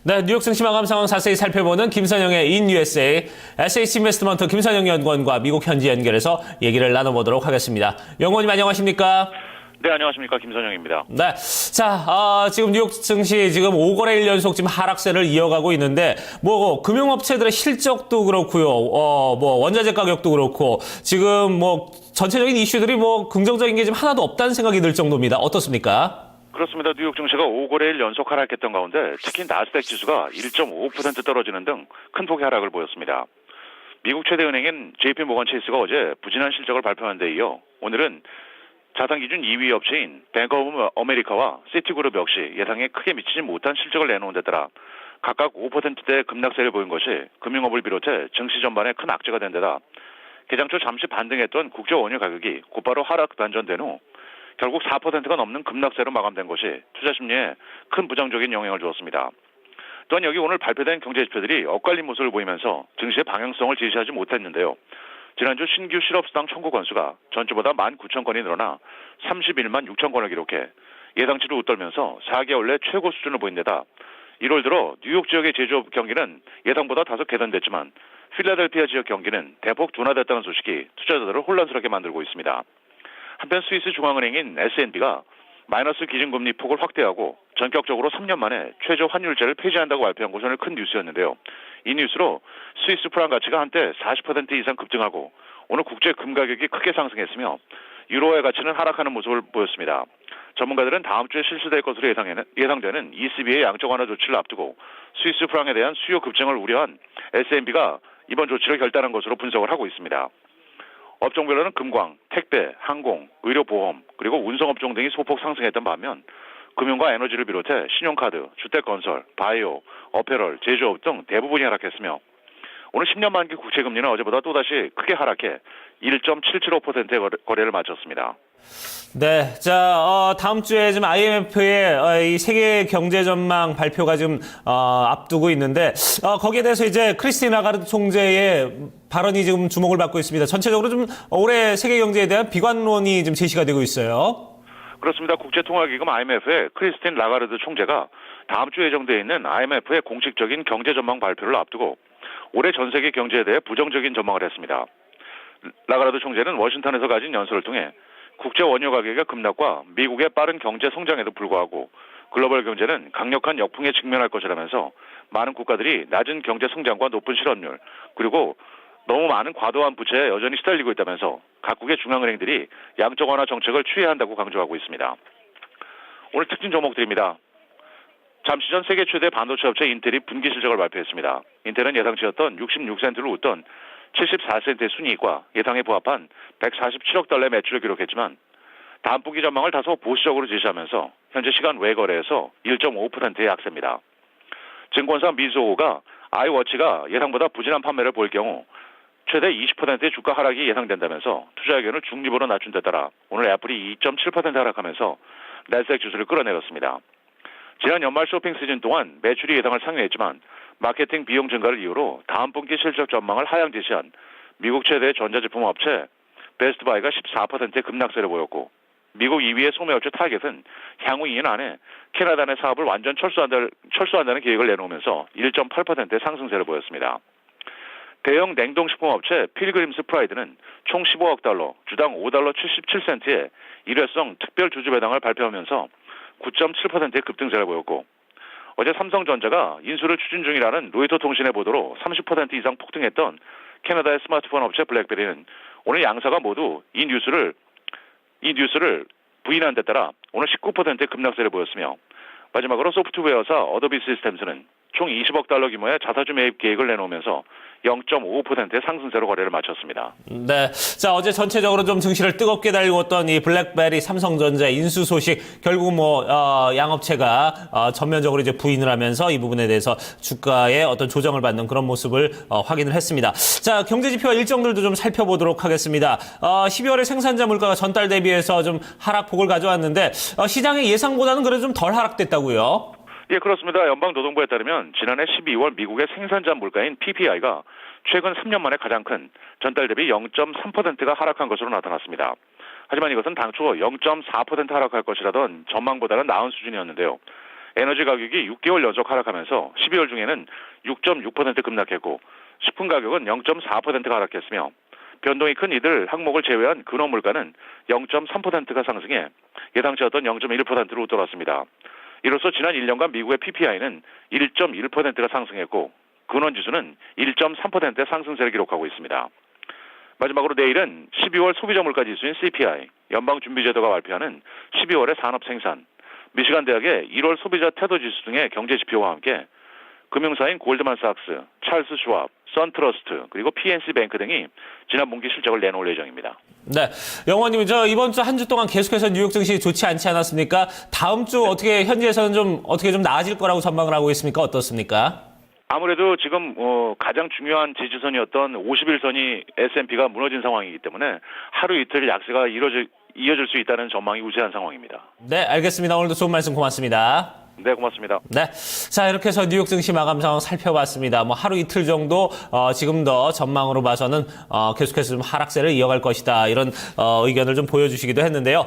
네, 뉴욕 증시 마감 상황 자세히 살펴보는 김선영의 인 USA SH 인베스트먼트 김선영 연구원과 미국 현지 연결해서 얘기를 나눠보도록 하겠습니다. 연구원님 안녕하십니까? 네, 안녕하십니까. 김선영입니다. 네. 자, 지금 뉴욕 증시 지금 5거래일 연속 지금 하락세를 이어가고 있는데, 금융업체들의 실적도 그렇고요, 원자재 가격도 그렇고, 지금 전체적인 이슈들이 긍정적인 게 지금 하나도 없다는 생각이 들 정도입니다. 어떻습니까? 그렇습니다. 뉴욕 증시가 5거래일 연속 하락했던 가운데 특히 나스닥 지수가 1.5% 떨어지는 등 큰 폭의 하락을 보였습니다. 미국 최대 은행인 JP 모건 체이스가 어제 부진한 실적을 발표한 데 이어 오늘은 자산 기준 2위 업체인 뱅크 오브 아메리카와 시티그룹 역시 예상에 크게 미치지 못한 실적을 내놓은 데 따라 각각 5%대 급락세를 보인 것이 금융업을 비롯해 증시 전반에 큰 악재가 된 데다 개장 초 잠시 반등했던 국제 원유 가격이 곧바로 하락 반전된 후 결국 4%가 넘는 급락세로 마감된 것이 투자 심리에 큰 부정적인 영향을 주었습니다. 또한 여기 오늘 발표된 경제 지표들이 엇갈린 모습을 보이면서 증시의 방향성을 제시하지 못했는데요. 지난주 신규 실업수당 청구 건수가 전주보다 19,000건이 늘어나 31만 6천 건을 기록해 예상치를 웃돌면서 4개월 내 최고 수준을 보인 데다 1월 들어 뉴욕 지역의 제조업 경기는 예상보다 다소 개선됐지만 필라델피아 지역 경기는 대폭 둔화됐다는 소식이 투자자들을 혼란스럽게 만들고 있습니다. 한편 스위스 중앙은행인 S&P가 마이너스 기준금리 폭을 확대하고 전격적으로 3년 만에 최저 환율제를 폐지한다고 발표한 것은 큰 뉴스였는데요. 이 뉴스로 스위스 프랑 가치가 한때 40% 이상 급등하고 오늘 국제 금 가격이 크게 상승했으며 유로화의 가치는 하락하는 모습을 보였습니다. 전문가들은 다음 주에 실시될 것으로 예상되는 ECB의 양적 완화 조치를 앞두고 스위스 프랑에 대한 수요 급증을 우려한 S&P가 이번 조치를 결단한 것으로 분석을 하고 있습니다. 업종별로는 금광, 택배, 항공, 의료보험, 그리고 운송업종 등이 소폭 상승했던 반면 금융과 에너지를 비롯해 신용카드, 주택건설, 바이오, 어페럴, 제조업 등 대부분이 하락했으며 오늘 10년 만기 국채금리는 어제보다 또다시 크게 하락해 1.775%의 거래를 마쳤습니다. 네, 자, 다음 주에 지금 IMF의 이 세계 경제 전망 발표가 지금 앞두고 있는데 거기에 대해서 이제 크리스틴 라가르드 총재의 발언이 지금 주목을 받고 있습니다. 전체적으로 좀 올해 세계 경제에 대한 비관론이 지금 제시가 되고 있어요. 그렇습니다. 국제통화기금 IMF의 크리스틴 라가르드 총재가 다음 주 예정되어 있는 IMF의 공식적인 경제 전망 발표를 앞두고 올해 전 세계 경제에 대해 부정적인 전망을 했습니다. 라가르드 총재는 워싱턴에서 가진 연설을 통해 국제 원유 가격의 급락과 미국의 빠른 경제 성장에도 불구하고 글로벌 경제는 강력한 역풍에 직면할 것이라면서 많은 국가들이 낮은 경제 성장과 높은 실업률 그리고 너무 많은 과도한 부채에 여전히 시달리고 있다면서 각국의 중앙은행들이 양적 완화 정책을 취해야 한다고 강조하고 있습니다. 오늘 특징 종목들입니다. 잠시 전 세계 최대 반도체 업체 인텔이 분기 실적을 발표했습니다. 인텔은 예상치였던 66센트를 웃던 74센트의 순이익과 예상에 부합한 147억 달러의 매출을 기록했지만 다음 분기 전망을 다소 보수적으로 제시하면서 현재 시간 외 거래에서 1.5%의 약세입니다. 증권사 미즈호가 아이워치가 예상보다 부진한 판매를 보일 경우 최대 20%의 주가 하락이 예상된다면서 투자 의견을 중립으로 낮춘 데 따라 오늘 애플이 2.7% 하락하면서 나스닥 지수를 끌어내렸습니다. 지난 연말 쇼핑 시즌 동안 매출이 예상을 상회했지만 마케팅 비용 증가를 이유로 다음 분기 실적 전망을 하향 제시한 미국 최대 전자제품 업체 베스트바이가 14%의 급락세를 보였고 미국 2위의 소매업체 타겟은 향후 2년 안에 캐나다 내 사업을 완전 철수한다는 계획을 내놓으면서 1.8%의 상승세를 보였습니다. 대형 냉동식품 업체 필그림스 프라이드는 총 15억 달러, 주당 5달러 77센트의 일회성 특별 주주 배당을 발표하면서 9.7%의 급등세를 보였고 어제 삼성전자가 인수를 추진 중이라는 로이터 통신의 보도로 30% 이상 폭등했던 캐나다의 스마트폰 업체 블랙베리는 오늘 양사가 모두 이 뉴스를 부인한 데 따라 오늘 19%의 급락세를 보였으며 마지막으로 소프트웨어사 어도비 시스템스는 총 20억 달러 규모의 자사주 매입 계획을 내놓으면서 0.5%의 상승세로 거래를 마쳤습니다. 네. 자, 어제 전체적으로 좀 증시를 뜨겁게 달궜던 이 블랙베리 삼성전자 인수 소식, 결국 양업체가 전면적으로 이제 부인을 하면서 이 부분에 대해서 주가의 어떤 조정을 받는 그런 모습을 확인을 했습니다. 자, 경제 지표 일정들도 좀 살펴보도록 하겠습니다. 12월에 생산자 물가가 전달 대비해서 좀 하락폭을 가져왔는데, 시장의 예상보다는 그래도 좀 덜 하락됐다고요? 예, 그렇습니다. 연방노동부에 따르면 지난해 12월 미국의 생산자 물가인 PPI가 최근 3년 만에 가장 큰 전달 대비 0.3%가 하락한 것으로 나타났습니다. 하지만 이것은 당초 0.4% 하락할 것이라던 전망보다는 나은 수준이었는데요. 에너지 가격이 6개월 연속 하락하면서 12월 중에는 6.6% 급락했고 식품 가격은 0.4%가 하락했으며 변동이 큰 이들 항목을 제외한 근원 물가는 0.3%가 상승해 예상치였던 0.1%로 웃돌았습니다. 이로써 지난 1년간 미국의 PPI는 1.1%가 상승했고 근원 지수는 1.3%의 상승세를 기록하고 있습니다. 마지막으로 내일은 12월 소비자 물가 지수인 CPI, 연방준비제도가 발표하는 12월의 산업 생산, 미시간 대학의 1월 소비자 태도 지수 등의 경제 지표와 함께 금융사인 골드만삭스, 찰스 슈왑, 선트러스트 그리고 PNC 뱅크 등이 지난 분기 실적을 내놓을 예정입니다. 네, 영원님, 이번 주 한 주 동안 계속해서 뉴욕 증시 좋지 않지 않았습니까? 다음 주 어떻게 현지에서는 어떻게 좀 나아질 거라고 전망을 하고 있습니까? 어떻습니까? 아무래도 지금 가장 중요한 지지선이었던 51선이 S&P가 무너진 상황이기 때문에 하루 이틀 약세가 이어질 수 있다는 전망이 우세한 상황입니다. 네, 알겠습니다. 오늘도 좋은 말씀 고맙습니다. 네, 고맙습니다. 네. 자, 이렇게 해서 뉴욕 증시 마감 상황 살펴봤습니다. 하루 이틀 정도, 지금 더 전망으로 봐서는, 계속해서 좀 하락세를 이어갈 것이다. 이런, 의견을 좀 보여주시기도 했는데요.